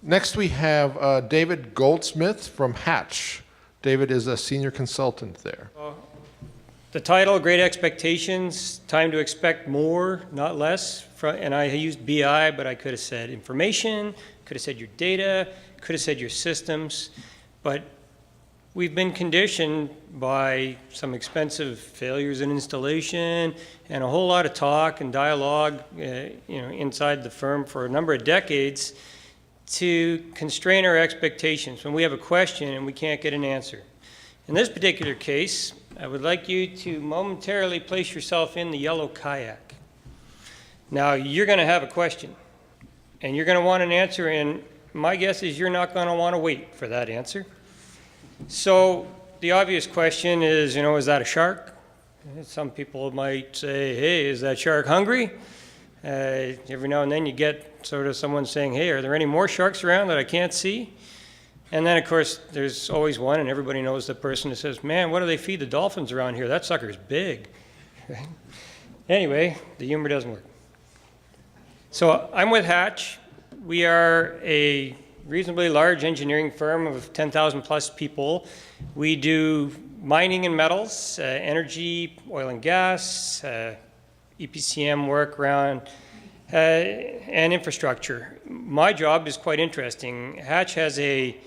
Next we have David Goldsmith from Hatch. David is a senior consultant there. The title, Great Expectations, time to expect more, not less. And I used BI, but I could have said information, could have said your data, could have said your systems. But we've been conditioned by some expensive failures in installation and a whole lot of talk and dialogue inside the firm for a number of decades to constrain our expectations when we have a question and we can't get an answer. In this particular case, I would like you to momentarily place yourself in the yellow kayak. Now, you're going to have a question, and you're going to want an answer, and my guess is you're not going to want to wait for that answer. So the obvious question is, is that a shark? Some people might say, hey, is that shark hungry? Every now and then you get sort of someone saying, hey, are there any more sharks around that I can't see? And then, of course, there's always one, and everybody knows the person who says, man, what do they feed the dolphins around here? That sucker's big. Anyway, the humor doesn't work. So I'm with Hatch. We are a reasonably large engineering firm of 10,000 plus people. We do mining and metals, energy, oil and gas, EPCM work around, and infrastructure. My job is quite interesting. Hatch has a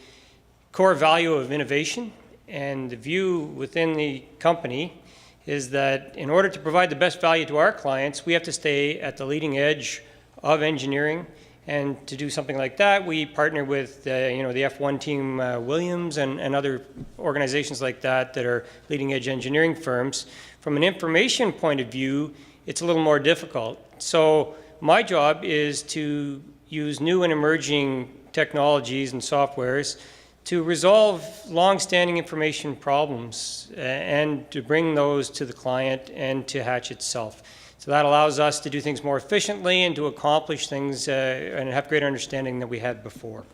core value of innovation, and the view within the company is that in order to provide the best value to our clients, we have to stay at the leading edge of engineering. And to do something like that, we partner with the F1 team, Williams, and other organizations like that that are leading edge engineering firms. From an information point of view, it's a little more difficult. So my job is to use new and emerging technologies and softwares to resolve long-standing information problems and to bring those to the client and to Hatch itself. So that allows us to do things more efficiently and to accomplish things and have greater understanding than we had before.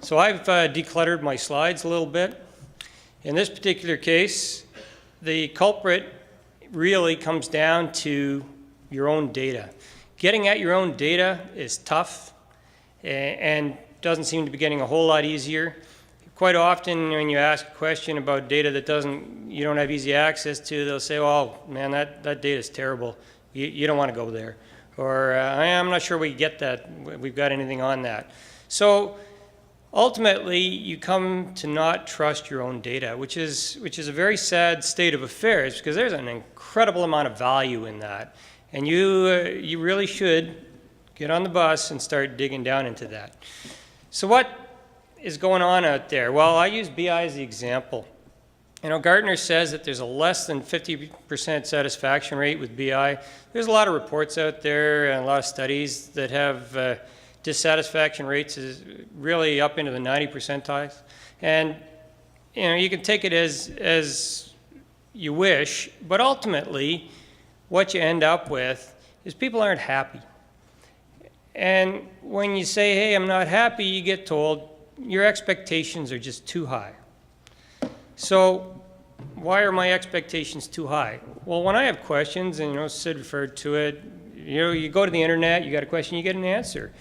So I've decluttered my slides a little bit. In this particular case, the culprit really comes down to your own data. Getting at your own data is tough and doesn't seem to be getting a whole lot easier. Quite often when you ask a question about data that you don't have easy access to, they'll say, oh man, that data is terrible. You don't want to go there. Or I'm not sure we get that, we've got anything on that. So ultimately you come to not trust your own data, which is a very sad state of affairs because there's an incredible amount of value in that. And you really should get on the bus and start digging down into that. So what is going on out there? Well, I use BI as the example. Gartner says that there's a less than 50% satisfaction rate with BI. There's a lot of reports out there and a lot of studies that have dissatisfaction rates is really up into the 90 percentiles. And you can take it as you wish, but ultimately what you end up with is people aren't happy. And when you say, hey, I'm not happy, you get told your expectations are just too high. So why are my expectations too high? Well, when I have questions, and Sid referred to it, you go to the internet, you got a question, you get an answer.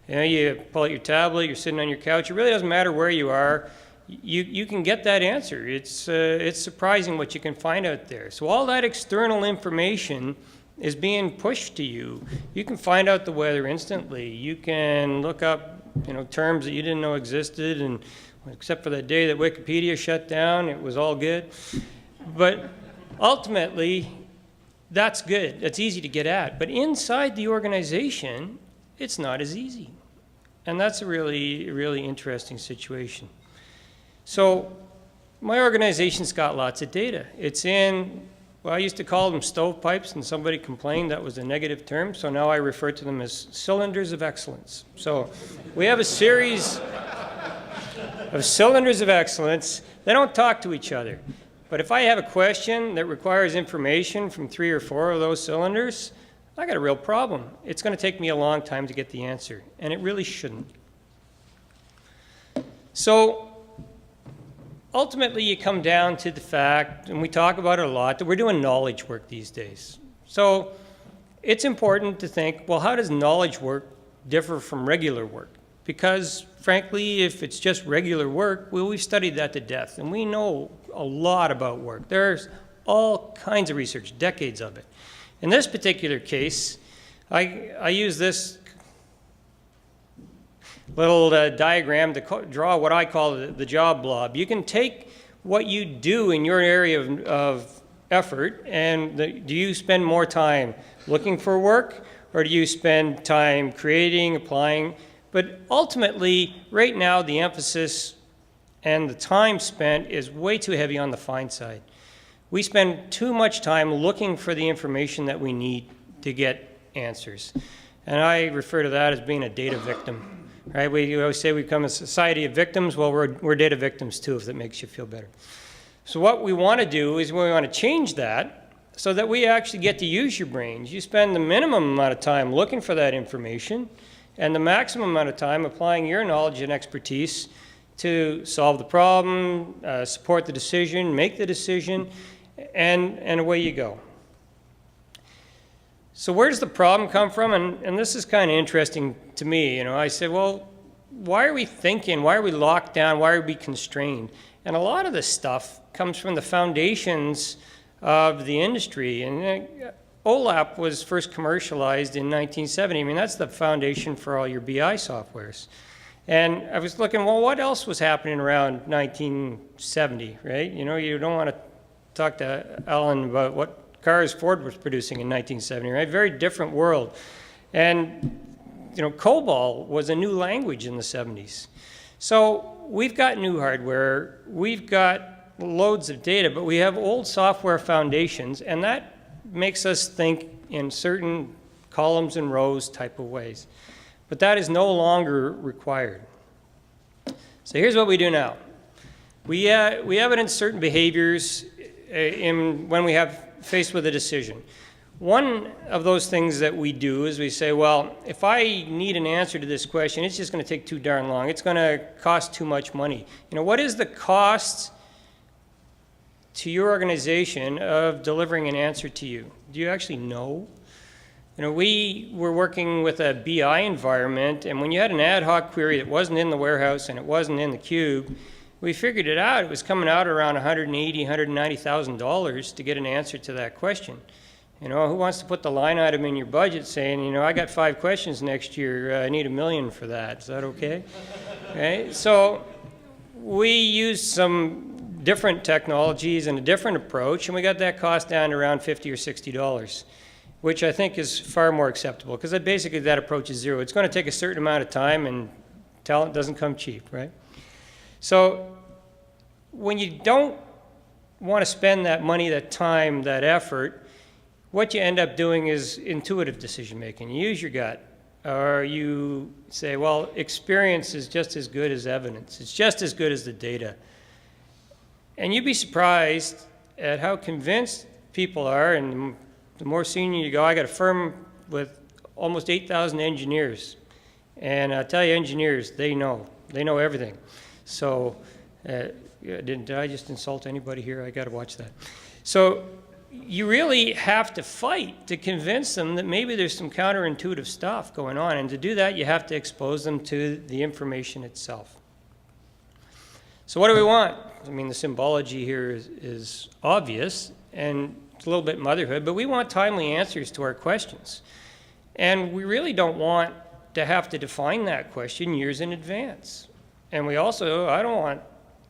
You pull out your tablet, you're sitting on your couch, it really doesn't matter where you are, you can get that answer. It's surprising what you can find out there. So all that external information is being pushed to you. You can find out the weather instantly. You can look up terms that you didn't know existed, and except for that day that Wikipedia shut down, it was all good. But ultimately, that's good. That's easy to get at. But inside the organization, it's not as easy. And that's a really, really interesting situation. So my organization's got lots of data. It's in, well, I used to call them stovepipes, and somebody complained that was a negative term, so now I refer to them as cylinders of excellence. So we have a series of cylinders of excellence. They don't talk to each other. But if I have a question that requires information from 3 or 4 of those cylinders, I got a real problem. It's going to take me a long time to get the answer, and it really shouldn't. So ultimately, you come down to the fact, and we talk about it a lot, that we're doing knowledge work these days. So it's important to think, well, how does knowledge work differ from regular work? because frankly, if it's just regular work, well, we've studied that to death, and we know a lot about work. There's all kinds of research, decades of it. In this particular case, I use this little diagram to draw what I call the job blob. You can take what you do in your area of effort, and do you spend more time looking for work, or do you spend time creating, applying? But ultimately, right now, the emphasis and the time spent is way too heavy on the find side. We spend too much time looking for the information that we need to get answers. And I refer to that as being a data victim, right? We always say we become a society of victims. Well, we're data victims too, if that makes you feel better. So what we want to do is we want to change that so that we actually get to use your brains. You spend the minimum amount of time looking for that information and the maximum amount of time applying your knowledge and expertise to solve the problem, support the decision, make the decision, and away you go. So where does the problem come from? And this is kind of interesting to me. You know, I said, well, why are we thinking? Why are we locked down? Why are we constrained? And a lot of this stuff comes from the foundations of the industry. And OLAP was first commercialized in 1970. I mean, that's the foundation for all your BI softwares. And I was looking, well, what else was happening around 1970, right? You know, you don't want to talk to Alan about what cars Ford was producing in 1970, right? Very different world. And, you know, COBOL was a new language in the 70s. So we've got new hardware, we've got loads of data, but we have old software foundations, and that makes us think in certain columns and rows type of ways. But that is no longer required. So here's what we do now. We evidence certain behaviors when we have faced with a decision. One of those things that we do is we say, well, if I need an answer to this question, it's just going to take too darn long. It's going to cost too much money. You know, what is the cost to your organization of delivering an answer to you? Do you actually know? You know, we were working with a BI environment, and when you had an ad hoc query that wasn't in the warehouse and it wasn't in the cube, we figured it out. It was coming out around $180,000, $190,000 to get an answer to that question. You know, who wants to put the line item in your budget saying, you know, I got 5 questions next year, I need $1 million for that. Is that okay? Right? So we used some different technologies and a different approach, and we got that cost down to around $50 or $60, which I think is far more acceptable, because basically that approach is zero. It's going to take a certain amount of time, and talent doesn't come cheap, right? So when you don't want to spend that money, that time, that effort, what you end up doing is intuitive decision making. You use your gut, or you say, well, experience is just as good as evidence. It's just as good as the data. And you'd be surprised at how convinced people are, and the more senior you go. I got a firm with almost 8,000 engineers, and I'll tell you, engineers, they know everything. So did I just insult anybody here? I got to watch that. So you really have to fight to convince them that maybe there's some counterintuitive stuff going on, and to do that, you have to expose them to the information itself. So what do we want? I mean, the symbology here is obvious, and it's a little bit motherhood, but we want timely answers to our questions. And we really don't want to have to define that question years in advance. And we also, I don't want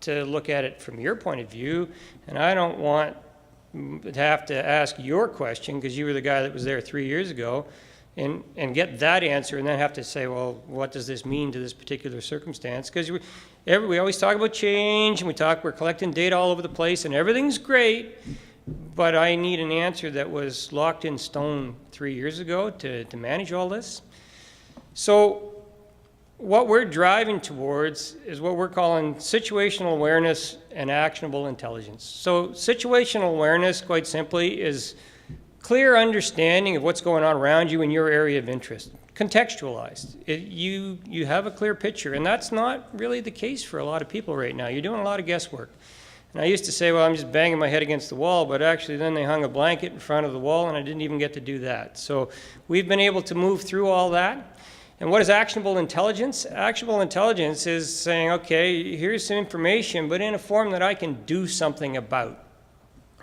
to look at it from your point of view, and I don't want to have to ask your question because you were the guy that was there 3 years ago and get that answer and then have to say, well, what does this mean to this particular circumstance? Because we always talk about change, and we're collecting data all over the place, and everything's great, but I need an answer that was locked in stone 3 years ago to manage all this. So what we're driving towards is what we're calling situational awareness and actionable intelligence. So situational awareness, quite simply, is clear understanding of what's going on around you in your area of interest, contextualized. You have a clear picture, and that's not really the case for a lot of people right now. You're doing a lot of guesswork. And I used to say, well, I'm just banging my head against the wall, but actually then they hung a blanket in front of the wall, and I didn't even get to do that. So we've been able to move through all that. And what is actionable intelligence? Actionable intelligence is saying, okay, here's some information, but in a form that I can do something about,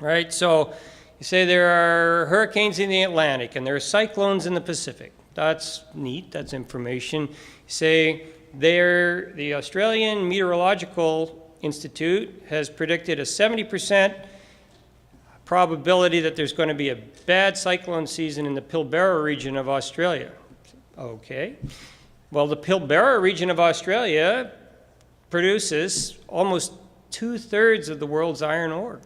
right? So you say there are hurricanes in the Atlantic and there are cyclones in the Pacific. That's neat, that's information. You say the Australian Meteorological Institute has predicted a 70% probability that there's going to be a bad cyclone season in the Pilbara region of Australia. Okay. Well, the Pilbara region of Australia produces almost 2/3 of the world's iron ore.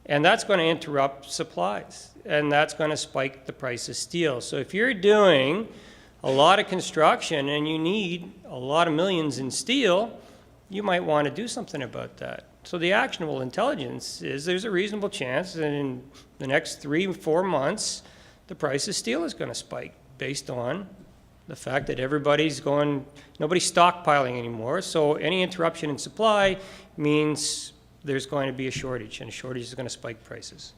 And that's going to interrupt supplies. And that's going to spike the price of steel. So if you're doing a lot of construction and you need a lot of millions in steel, you might want to do something about that. So the actionable intelligence is there's a reasonable chance that in the next 3 or 4 months, the price of steel is going to spike based on the fact that nobody's stockpiling anymore. So any interruption in supply means there's going to be a shortage, and a shortage is going to spike prices.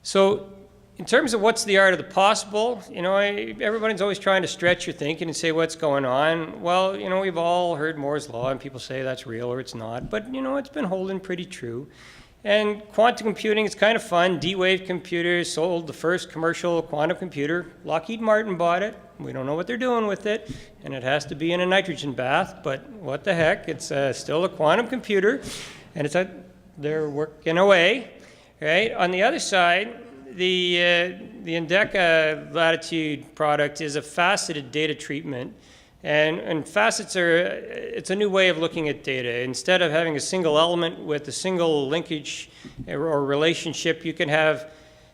So in terms of what's the art of the possible, everybody's always trying to stretch your thinking and say what's going on. Well, we've all heard Moore's Law, and people say that's real or it's not, but it's been holding pretty true. And quantum computing is kind of fun. D-Wave Computers sold the first commercial quantum computer. Lockheed Martin bought it. We don't know what they're doing with it, and it has to be in a nitrogen bath, but what the heck, it's still a quantum computer, and they're working away, right? On the other side, the Endeca Latitude product is a faceted data treatment. And facets it's a new way of looking at data. Instead of having a single element with a single linkage or relationship, you can have,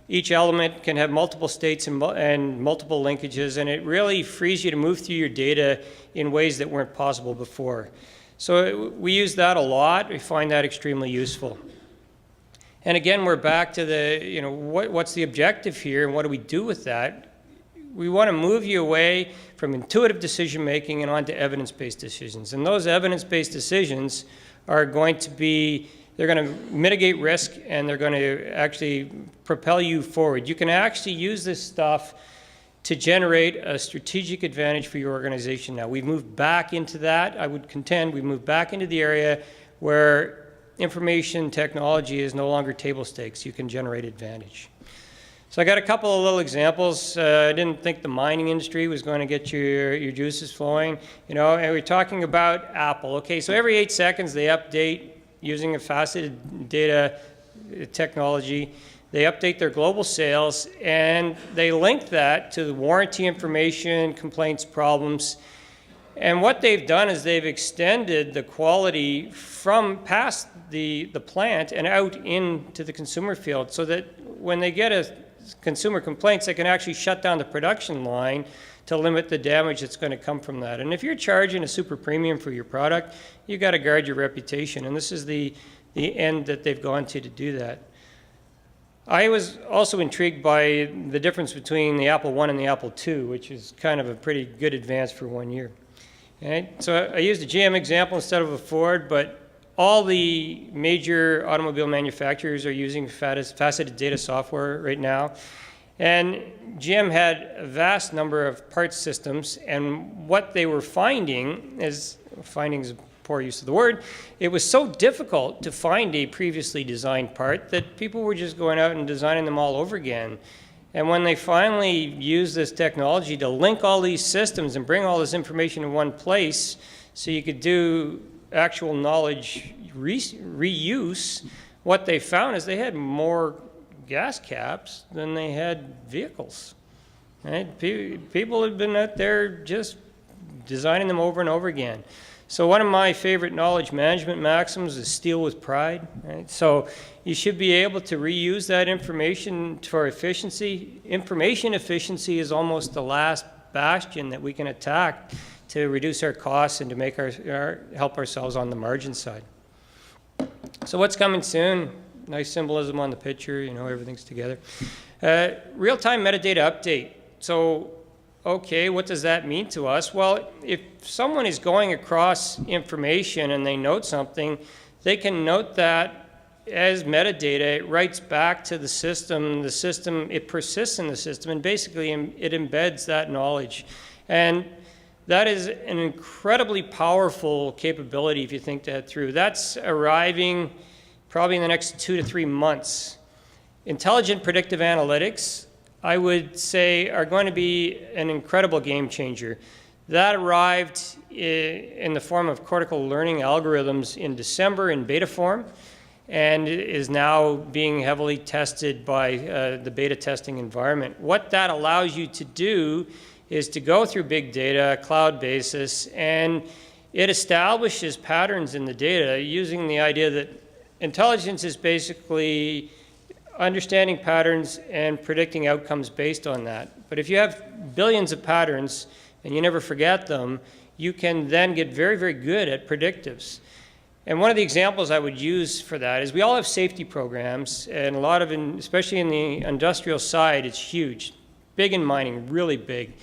each element can have multiple states and multiple linkages, and it really frees you to move through your data in ways that weren't possible before. So we use that a lot. We find that extremely useful. And again, we're back to what's the objective here and what do we do with that? We want to move you away from intuitive decision-making and onto evidence-based decisions. And those evidence-based decisions are going to they're going to mitigate risk, and they're going to actually propel you forward. You can actually use this stuff to generate a strategic advantage for your organization now. We've moved back into that. I would contend we've moved back into the area where information technology is no longer table stakes. You can generate advantage. So I got a couple of little examples. I didn't think the mining industry was going to get your juices flowing. And we're talking about Apple. Okay, so every 8 seconds they update using a faceted data technology. They update their global sales, and they link that to the warranty information, complaints, problems. And what they've done is they've extended the quality from past the plant and out into the consumer field, so that when they get a consumer complaints, they can actually shut down the production line to limit the damage that's going to come from that. And if you're charging a super premium for your product, you've got to guard your reputation. And this is the end that they've gone to do that. I was also intrigued by the difference between the Apple I and the Apple II, which is kind of a pretty good advance for 1 year. Okay? So I used a GM example instead of a Ford, but all the major automobile manufacturers are using faceted data software right now. And GM had a vast number of parts systems, and what they were finding is a poor use of the word, it was so difficult to find a previously designed part that people were just going out and designing them all over again. And when they finally used this technology to link all these systems and bring all this information in one place so you could do actual knowledge reuse, what they found is they had more gas caps than they had vehicles. Right? People have been out there just designing them over and over again. So one of my favorite knowledge management maxims is steal with pride. Right? So you should be able to reuse that information for efficiency. Information efficiency is almost the last bastion that we can attack to reduce our costs and to make help ourselves on the margin side. So what's coming soon? Nice symbolism on the picture, everything's together. Real-time metadata update. So, okay, what does that mean to us? Well, if someone is going across information and they note something, they can note that as metadata, it writes back to the system, it persists in the system, and basically it embeds that knowledge. And that is an incredibly powerful capability if you think that through. That's arriving probably in the next 2 to 3 months. Intelligent predictive analytics, I would say, are going to be an incredible game changer. That arrived in the form of cortical learning algorithms in December in beta form, and is now being heavily tested by the beta testing environment. What that allows you to do is to go through big data, cloud basis, and it establishes patterns in the data using the idea that intelligence is basically understanding patterns and predicting outcomes based on that. But if you have billions of patterns and you never forget them, you can then get very, very good at predictives. And one of the examples I would use for that is we all have safety programs, and a lot of, especially in the industrial side, it's huge. Big in mining, really big.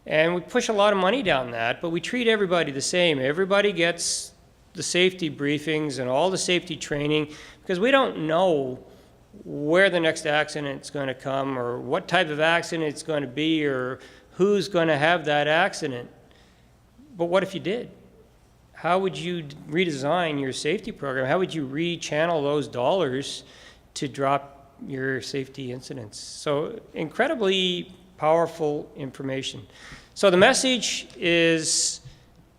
And we push a lot of money down that, but we treat everybody the same. Everybody gets the safety briefings and all the safety training because we don't know where the next accident's going to come or what type of accident it's going to be or who's going to have that accident. But what if you did? How would you redesign your safety program? How would you rechannel those dollars to drop your safety incidents? So incredibly powerful information. So the message is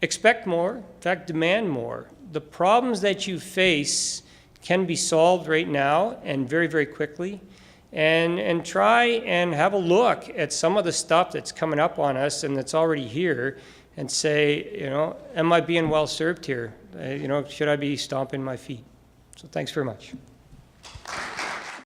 expect more, in fact, demand more. The problems that you face can be solved right now and very, very quickly. And try and have a look at some of the stuff that's coming up on us and that's already here and say, you know, am I being well served here? You know, should I be stomping my feet? So thanks very much.